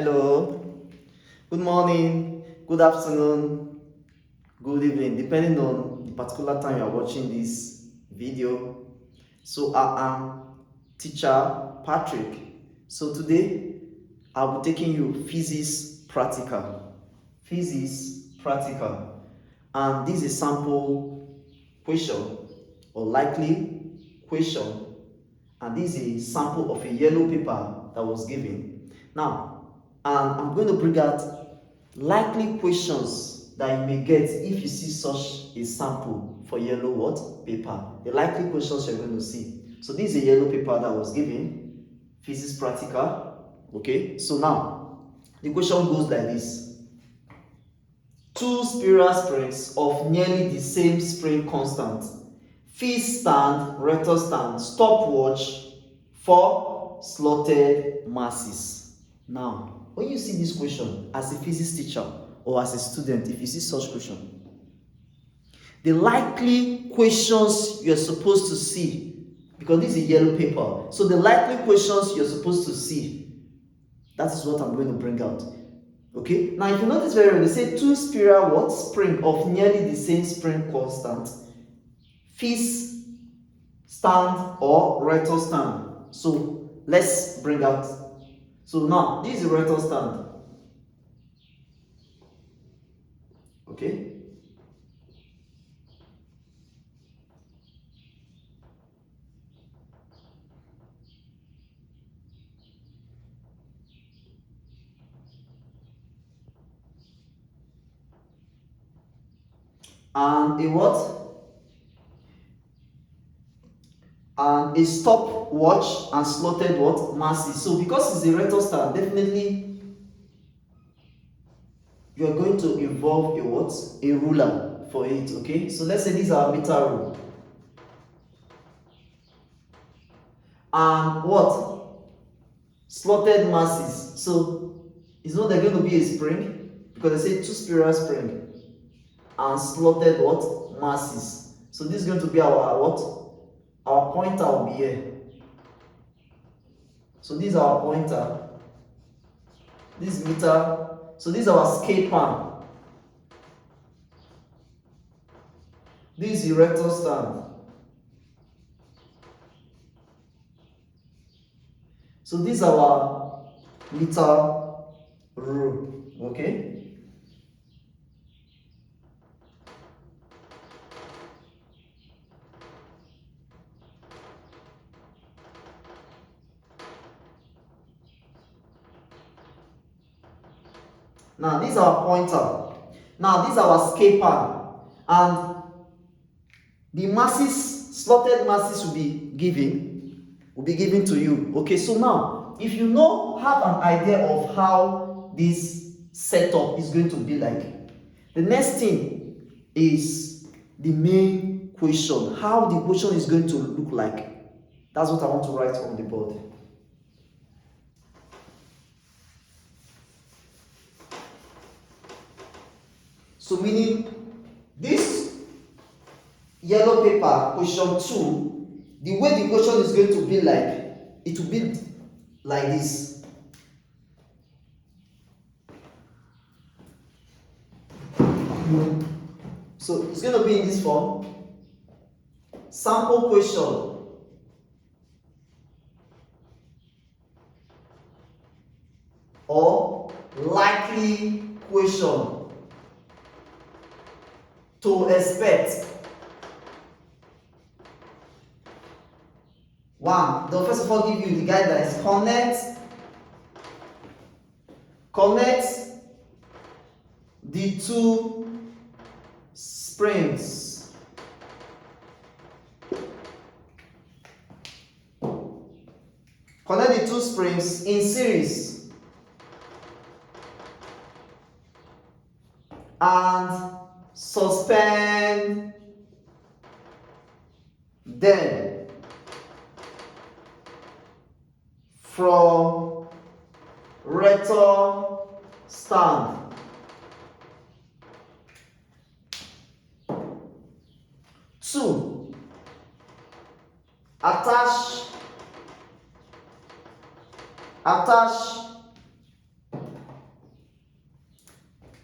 Hello, good morning, good afternoon, good evening, depending on the particular time you are watching this video. So I am teacher Patrick. So today I'll be taking you physics practical. Physics practical. And this is a sample question or likely question. And this is a sample of a yellow paper that was given. Now, and I'm going to bring out likely questions that you may get if you see such a sample for yellow what? Paper. The likely questions you're going to see. So this is a yellow paper that was given, physics practical. Okay, so now the question goes like this. Two spiral springs of nearly the same spring constant. Fixed stand, rector stand, stopwatch for slotted masses. Now, when you see this question as a physics teacher or as a student, if you see such question, the likely questions you're supposed to see, because this is a yellow paper, so the likely questions you're supposed to see, that is what I'm going to bring out. Okay, now if you notice very well, they say two spiral what? Spring of nearly the same spring constant, fixed stand or rector stand. So let's bring out. So now this is a rector stand. Okay. And a what? And a stopwatch and slotted what? Masses. So because it's a rector stand, definitely you are going to involve a what? A ruler for it. Okay. So let's say this is our meter rule. And what? Slotted masses. So it's not there going to be a spring because they say two spiral spring and slotted what? Masses. So this is going to be our what? Our pointer will be here. So this is our pointer. This meter. So this is our scale pan. This is the rector stand. So this is our meter rule. Okay. Now this is our pointer. Now this is our scale pan. And the masses, slotted masses will be given to you. Okay, so now if you have an idea of how this setup is going to be like, the next thing is the main question, how the question is going to look like. That's what I want to write on the board. So meaning this yellow paper, question 2, the way the question is going to be like, it will be like this. So it's going to be in this form. Sample question. Or likely question to expect. One, they'll first of all give you the guidelines. Connect the two springs. Connect the two springs in series and suspend them from rector stand. Two, attach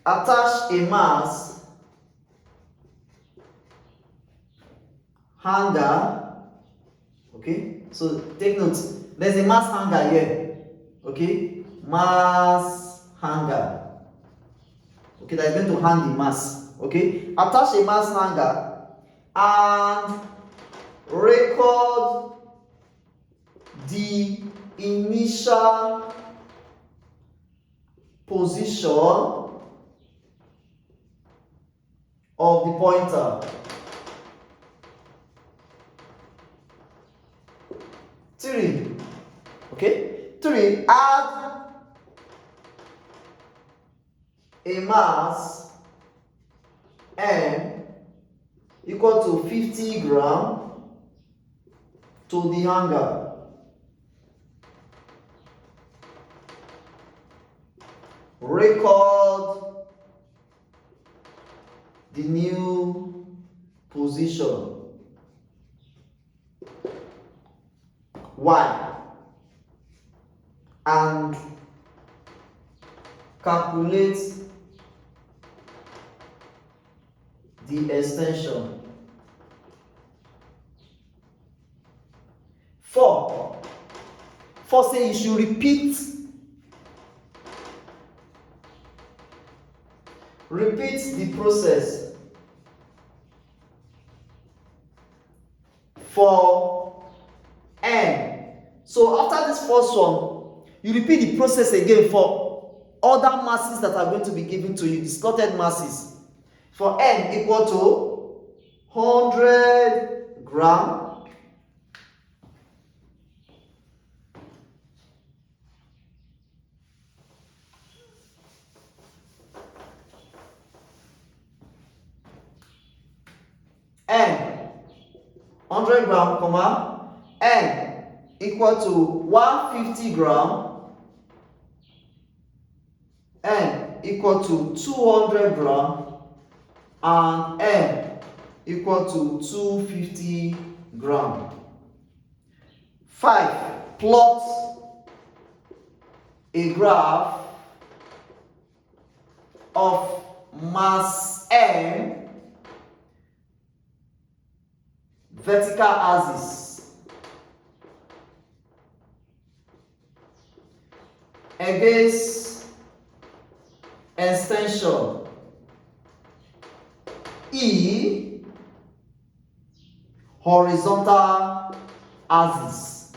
attach a mass hanger. Okay, so take note, there's a mass hanger here. Okay, mass hanger. Okay, that is going to hang the mass. Okay, attach a mass hanger and record the initial position of the pointer. 3. Okay, 3. Add a mass M equal to 50 gram to the hanger. Record the new position. Y. And calculate the extension. 4. 4 say you should repeat the process for N. So after this first one, you repeat the process again for other masses that are going to be given to you, the slotted masses. For N equal to 100 gram N 100 gram, comma, N equal to 150 gram, N equal to 200 gram, and N equal to 250 gram. 5. Plot a graph of mass M vertical axis against extension E horizontal axis.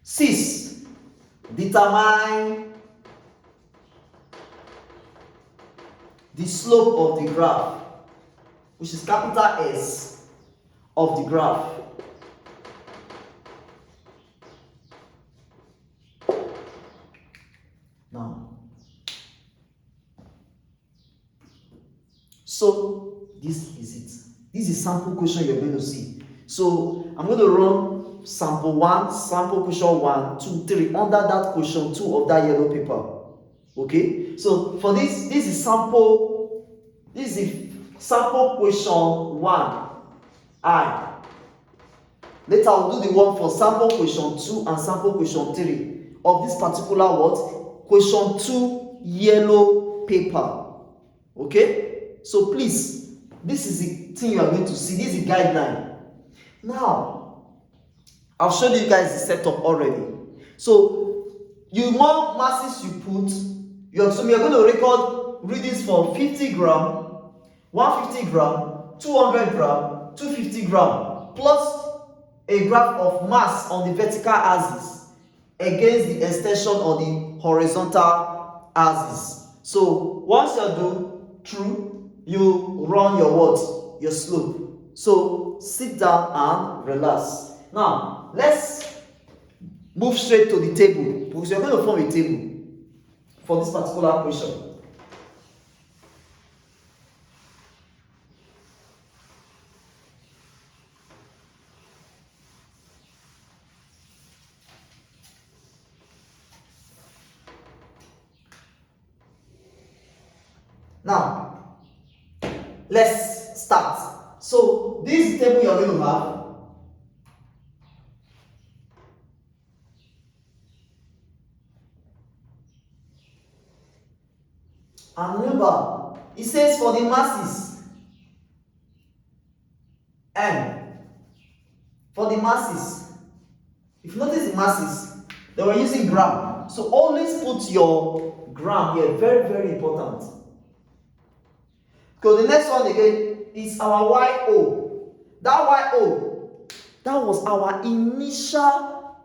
6. Determine the slope of the graph, which is capital S of the graph. Now, so this is it. This is sample question you're going to see. So I'm going to run sample 1, sample question 1, 2, 3 under that question 2 of that yellow paper. Okay, so for this is sample question 1 I. Later I'll do the one for sample question 2 and sample question 3 of this particular what? Question 2 yellow paper. Okay, so please, this is the thing you are going to see. This is the guideline. Now I've shown you guys the setup already. So you more masses you put, you're going to record readings for 50 gram, 150 gram, 200 gram, 250 gram, plus a graph of mass on the vertical axis against the extension on the horizontal axis. So once you do through, you run your what? Your slope. So sit down and relax. Now let's move straight to the table, because you're going to form a table for this particular question. Now, let's start. So, this table you're going to have. And remember, it says for the masses, M. For the masses. If you notice the masses, they were using gram. So always put your gram here. Very, very important. Because the next one again is our YO. That YO, that was our initial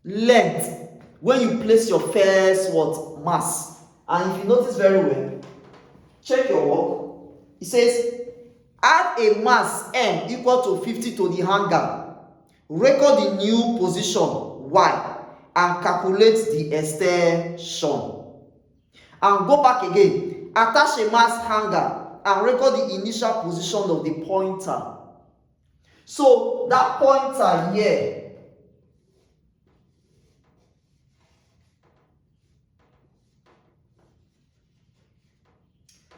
length when you place your first what? Mass. And if you notice very well, check your work. It says add a mass M equal to 50 to the hanger. Record the new position Y and calculate the extension. And go back again. Attach a mass hanger and record the initial position of the pointer. So that pointer here,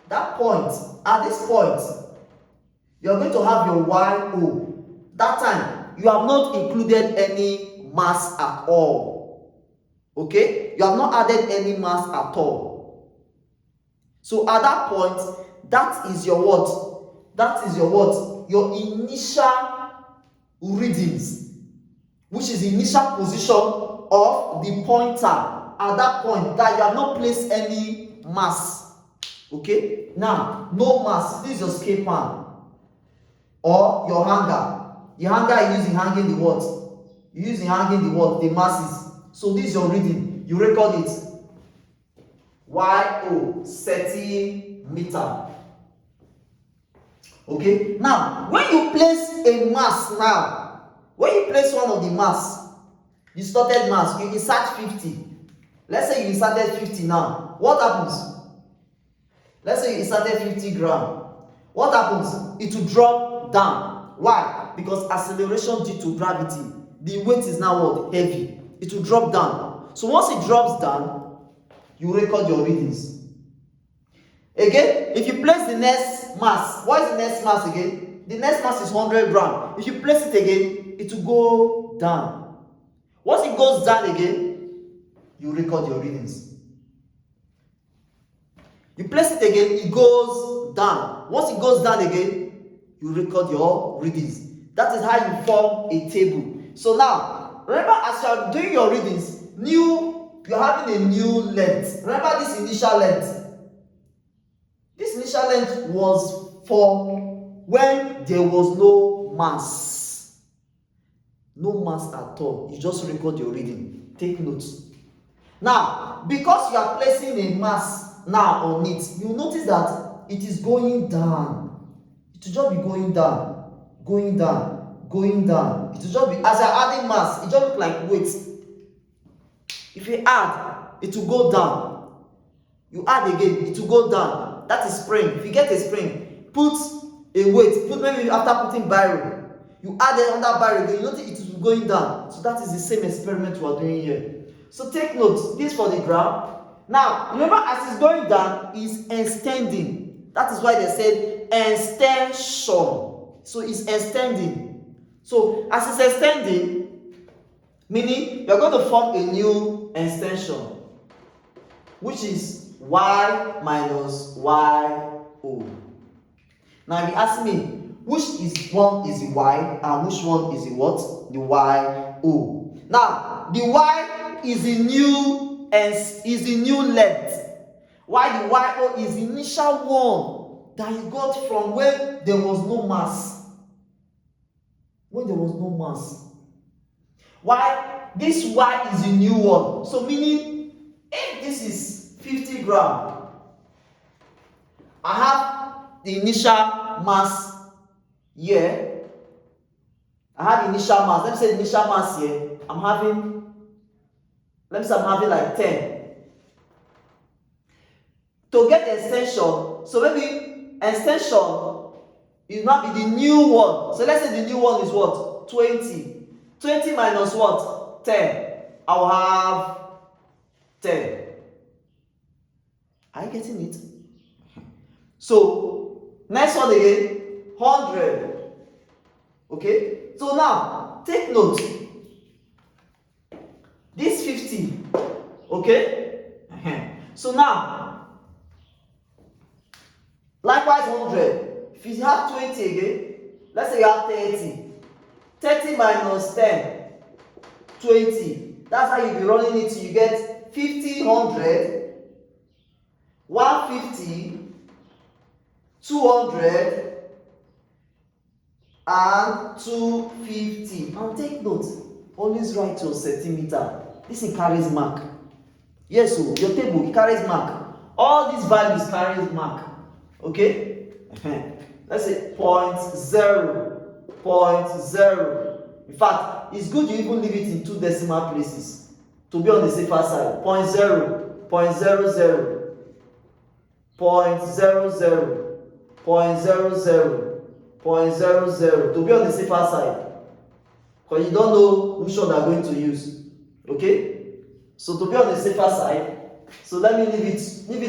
that point, at this point, you are going to have your YO. That time, you have not included any mass at all. Okay? You have not added any mass at all. So at that point, that is your what? That is your what? Your initial readings, which is the initial position of the pointer at that point that you have not placed any mass. Okay? Now, no mass. This is your scale pan or your hanger. The hanger you use in hanging the what? You use in hanging the what? The masses. So this is your reading. You record it. YO 30 meter. Okay? Now, when you place a mass now, when you place one of the mass, you started mass, you insert 50. Let's say you inserted 50 now. What happens? Let's say you inserted 50 gram. What happens? It will drop down. Why? Because acceleration due to gravity. The weight is now what? Heavy. It will drop down. So once it drops down, you record your readings. Again, if you place the next mass, what is the next mass again? The next mass is 100 gram. If you place it again, it will go down. Once it goes down again, you record your readings. You place it again, it goes down. Once it goes down again, you record your readings. That is how you form a table. So now, remember as you are doing your readings, you're having a new length. Remember this initial length. This initial length was for when there was no mass. No mass at all. You just record your reading. Take notes. Now, because you are placing a mass now on it, you notice that it is going down. It will just be going down, going down, going down. It will just be, as you're adding mass, it just looks like weight. If you add, it will go down. You add again, it will go down. That is spring. If you get a spring, put a weight. Put maybe after putting barrel, you add it on that barrel again. You notice it is going down. So that is the same experiment we are doing here. So take notes. This for the graph. Now remember, as it's going down, it's extending. That is why they said extension. So it's extending. So as it's extending, meaning you're going to form a new extension, which is y minus yo. Now if you ask me, which is one is the y and which one is the what? The yo. Now the y is the new length, while the yo is the initial one that you got from when there was no mass. When there was no mass. Why? This y is the new one. So meaning, if this is 50 gram, I have the initial mass here. I have initial mass. Let me say initial mass here. I'm having like 10. To get the extension, so maybe extension is not be the new one. So let's say the new one is what? 20. 20 minus what? 10. I will have 10. Are you getting it? So next one again, 100. Okay? So now take note. This 50. Okay? So now Likewise 100. If you have 20 again, let's say you have 30. 30 minus 10, 20. That's how you'll be running it till you get 50, 100, 150, 200, and 250. And take note, always write your centimeter. This thing carries mark. Yes, so your table, it carries mark. All these values carries mark. Okay? Let's say 0.0, 0.0. In fact, it's good you even leave it in 2 decimal places to be on the safer side. 0.0, 0.00, 0.00, 0.00, 0.00 to be on the safer side. Because you don't know which one they are going to use. Okay? So to be on the safer side, so let me leave it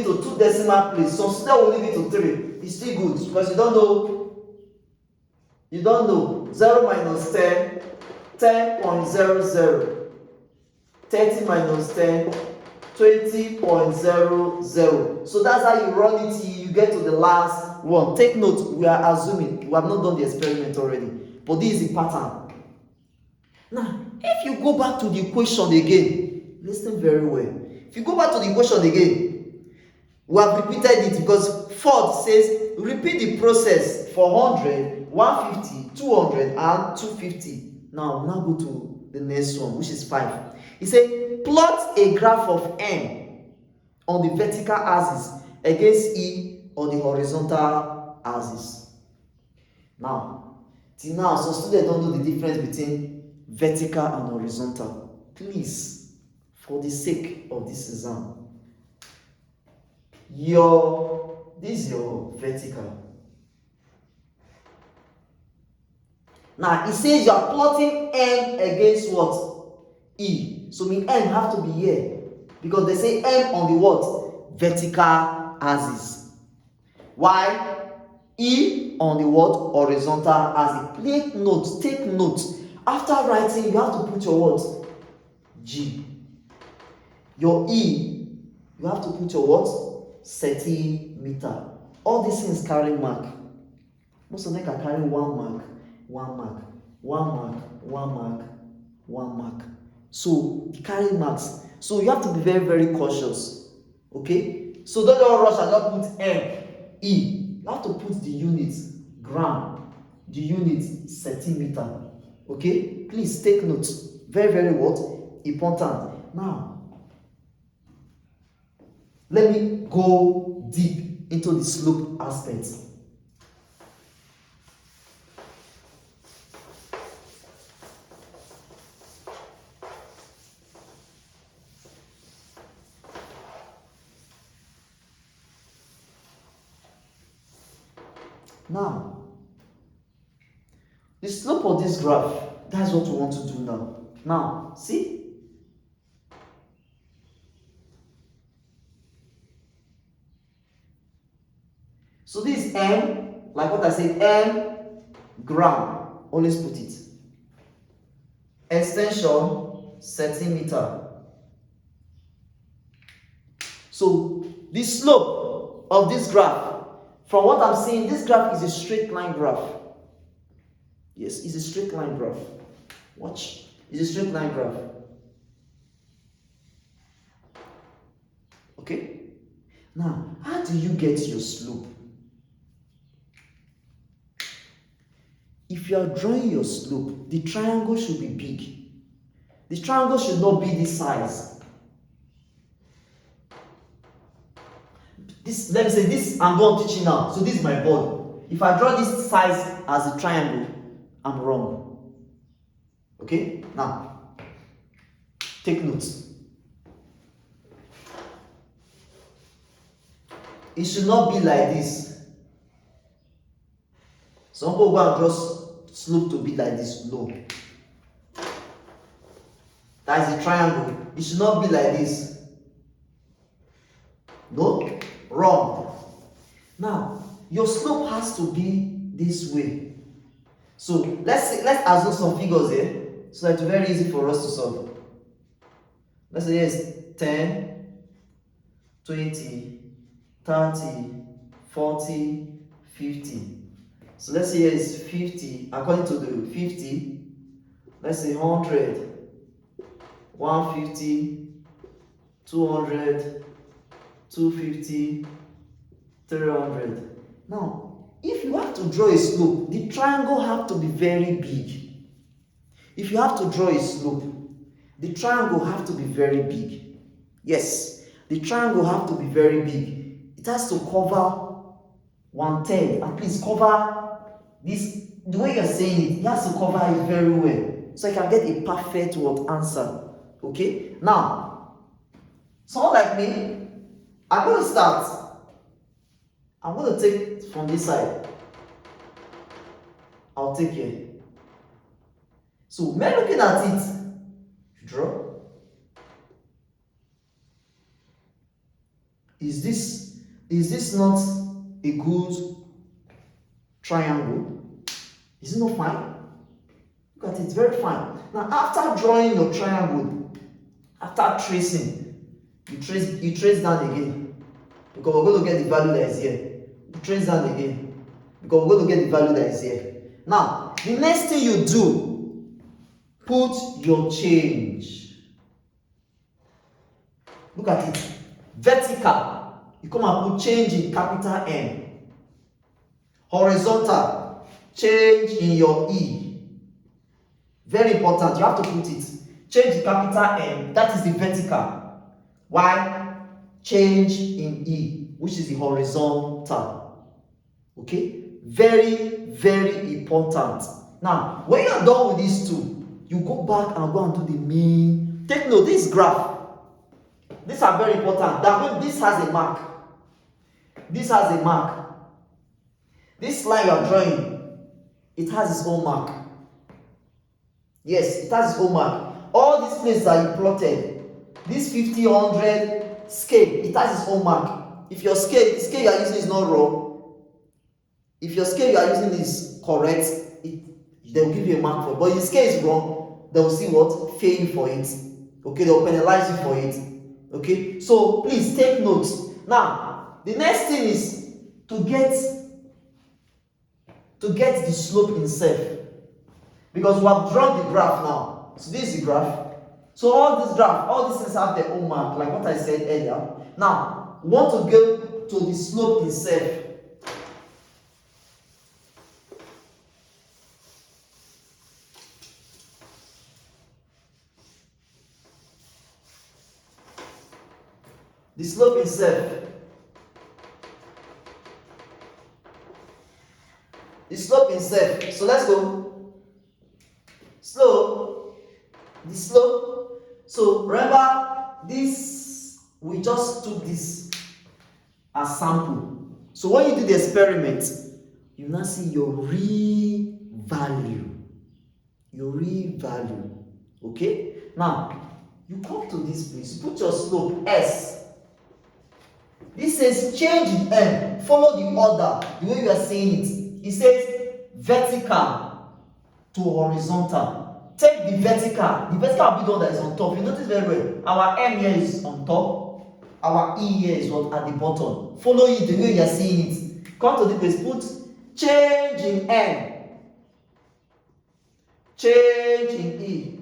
to 2 decimal places. Some students will leave it to 3. It's still good because you don't know. 0 minus 10, 10.00. 30 minus 10, 20.00. So that's how you run it till you get to the last one. Take note, we are assuming. We have not done the experiment already. But this is the pattern. Now, if you go back to the equation again, listen very well. If you go back to the equation again, we have repeated it because Ford says repeat the process for 100, 150, 200, and 250. Now go to the next one, which is 5. He said plot a graph of M on the vertical axis against E on the horizontal axis. Now, till now, some students don't know the difference between vertical and horizontal. Please, for the sake of this exam, this is your vertical. Now, it says you are plotting M against what? E. So mean M have to be here because they say M on the what? Vertical axis. Why? E on the what? Horizontal axis. Take note. After writing, you have to put your what? G. Your E, you have to put your what? Centimeter. All these things carry mark. Most of them can carry 1 mark, 1 mark, 1 mark, 1 mark, 1 mark. So carry marks. So you have to be very, very cautious. Okay? So don't just rush and just put M, E. You have to put the units, gram, the unit, centimeter. Okay? Please take note. Very, very what? Important. Now, let me go deep into the slope aspect. Now, the slope of this graph, that's what we want to do now. Now, see? So this is M, like what I said, M gram. Always put it. Extension, centimeter. So the slope of this graph, from what I'm seeing, this graph is a straight line graph. Yes, it's a straight line graph. Watch. It's a straight line graph. Okay? Now, how do you get your slope? If you are drawing your slope, the triangle should be big. The triangle should not be this size. Let me say this, I'm going teaching now. So this is my board. If I draw this size as a triangle, I'm wrong. Okay? Now, take notes. It should not be like this. Some people go and draw slope to be like this. No. That is a triangle. It should not be like this. No? Wrong. Now, your slope has to be this way. So let's assume some figures here, so that it's very easy for us to solve. Let's say yes, 10, 20, 30, 40, 50. So let's say here is 50, according to the 50, let's say 100, 150, 200, 250, 300. Now, if you have to draw a slope, the triangle have to be very big. If you have to draw a slope, the triangle have to be very big. Yes, the triangle have to be very big. It has to cover 1/3, at least cover this, the way you're saying it has to cover it very well. So you can get a perfect what answer. Okay? Now, someone like me, I'm going to start. I'm going to take from this side. I'll take here. So when looking at it, you draw. Is this not a good triangle? Is it not fine? Look at it, it's very fine. Now after drawing your triangle, after tracing, you trace down again. Because we're going to get the value that is here. You trace down again. Because we're going to get the value that is here. Now, the next thing you do, put your change. Look at it. Vertical. You come and put change in capital M. Horizontal. Change in your E. Very important. You have to put it. Change in capital M. That is the vertical. Why? Change in E, which is the horizontal. Okay? Very, very important. Now, when you are done with these two, you go back and go and do the main. Take note, this graph. These are very important. This has a mark. This has a mark. This line you are drawing, it has its own mark. Yes, it has its own mark. All these places that you plotted, this 50, 100 scale, it has its own mark. If your scale you are using is not wrong, if your scale you are using is correct, they will give you a mark for it. But if the scale is wrong, they will see what? Fail you for it. Okay, they will penalize you for it. Okay, so please take notes. Now, the next thing is to get the slope itself. Because we have drawn the graph now. So this is the graph. So all these things have their own mark, like what I said earlier. Now, we want to go to the slope itself. The slope itself. The slope itself. So let's go. Slope. The slope. So remember, this, we just took this as sample. So when you do the experiment, you now see your real value. Your real value. Okay? Now, you come to this place, put your slope S. This says change in M. Follow the order, the way you are saying it. It says vertical to horizontal. Take the vertical. The vertical will be the one that is on top. You notice very well. Our M here is on top. Our E here is what at the bottom. Follow it the way you are seeing it. Come to the place, put change in M. Change in E.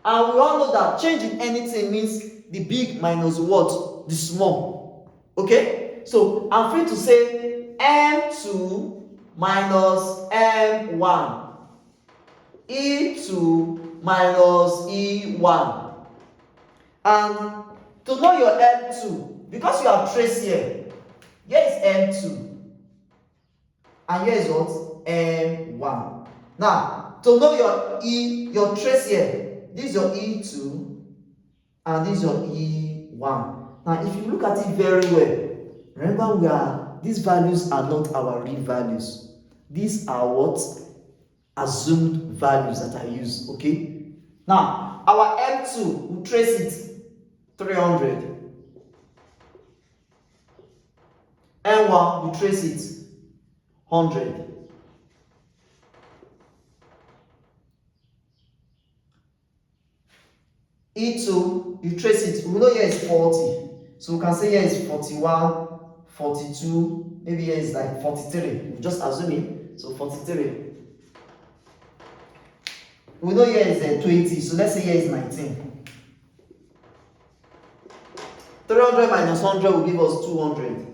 And we all know that change in anything means the big minus what? The small. Okay? So I'm free to say M2 minus M1. E2 minus E1. And to know your M2, because you have trace here is M2. And here is what? M1. Now, to know your your trace here, this is your E2 and this is your E1. Now, if you look at it very well, remember these values are not our real values. These are what? Assumed values that I use. Okay? Now, our M2, we'll trace it 300. M1, we trace it 100. E2, you trace it. We know here is 40. So we can say here is 41, 42, maybe here is like 43. Just assuming. So 43. We know here is 20, so let's say here is 19. 300 minus 100 will give us 200.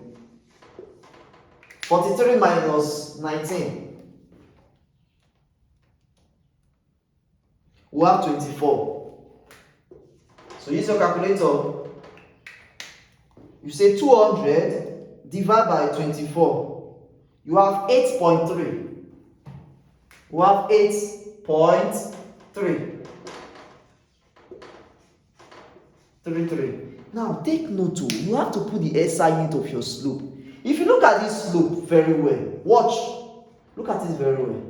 43 minus 19. We have 24. So use your calculator. You say 200 divided by 24. You have 8.3. We have 8.3. 33. Now take note too. You have to put the SI unit of your slope. If you look at this slope very well, watch. Look at it very well.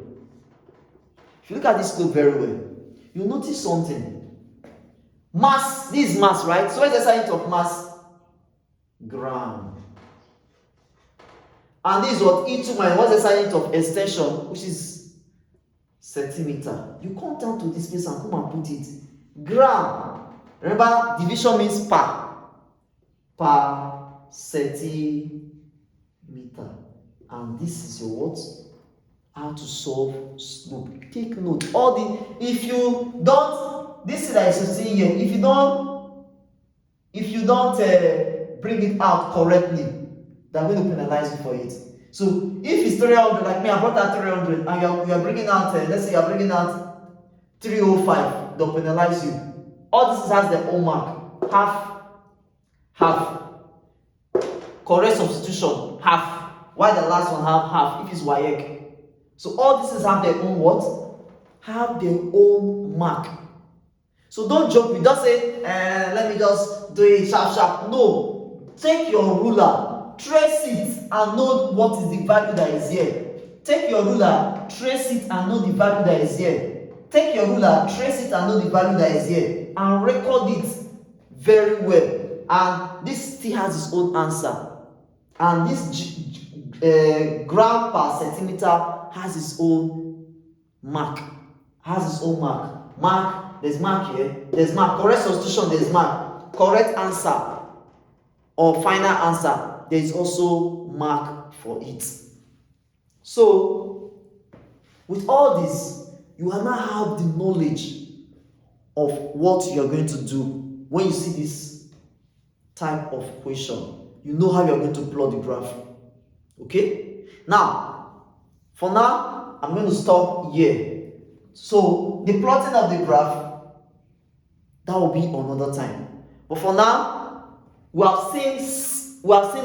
If you look at this slope very well, you notice something. Mass, this is mass, right? So what's the SI unit of mass? Gram. And this is what E2 minus what's the SI unit of extension, which is centimeter. You come down to this place and come and put it. Gram. Remember, division means per centimeter. And this is your what? How to solve slope. Take note. If you don't, this is that you see here. If you don't bring it out correctly, they're going to penalize you for it. So if it's 300, like me, I brought out 300, and you are bringing out, let's say you are bringing out 305, they'll penalize you. All this has their own mark. Half. Correct substitution, half. Why the last one have half? If it's WAEC. So all this have their own what? Have their own mark. So don't joke with, don't say, let me just do it sharp. No. Take your ruler, trace it, and know what is the value that is here. Take your ruler, trace it, and know the value that is here. Take your ruler, trace it, and know the value that is here. And record it very well. And this still has its own answer. And this gram per centimeter has its own mark. Mark, there's mark here. There's mark. Correct substitution, there's mark. Correct answer or final answer, there is also mark for it. So, with all this, you will now have the knowledge of what you are going to do when you see this type of question. You know how you are going to plot the graph. Okay? Now, for now, I'm going to stop here. So, the plotting of the graph, that will be another time. But for now, we have seen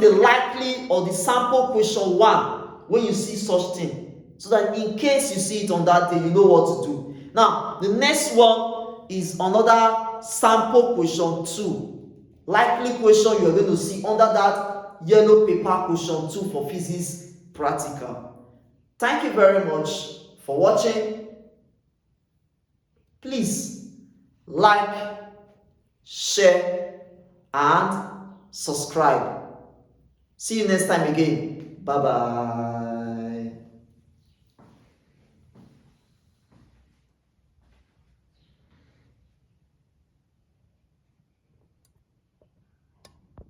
the likely or the sample question 1 when you see such thing. So that in case you see it on that day, you know what to do. Now, the next one is another sample question 2. Likely question you are going to see under that yellow paper question 2 for physics practical. Thank you very much for watching. Please like, share, and subscribe. See you next time again. Bye bye.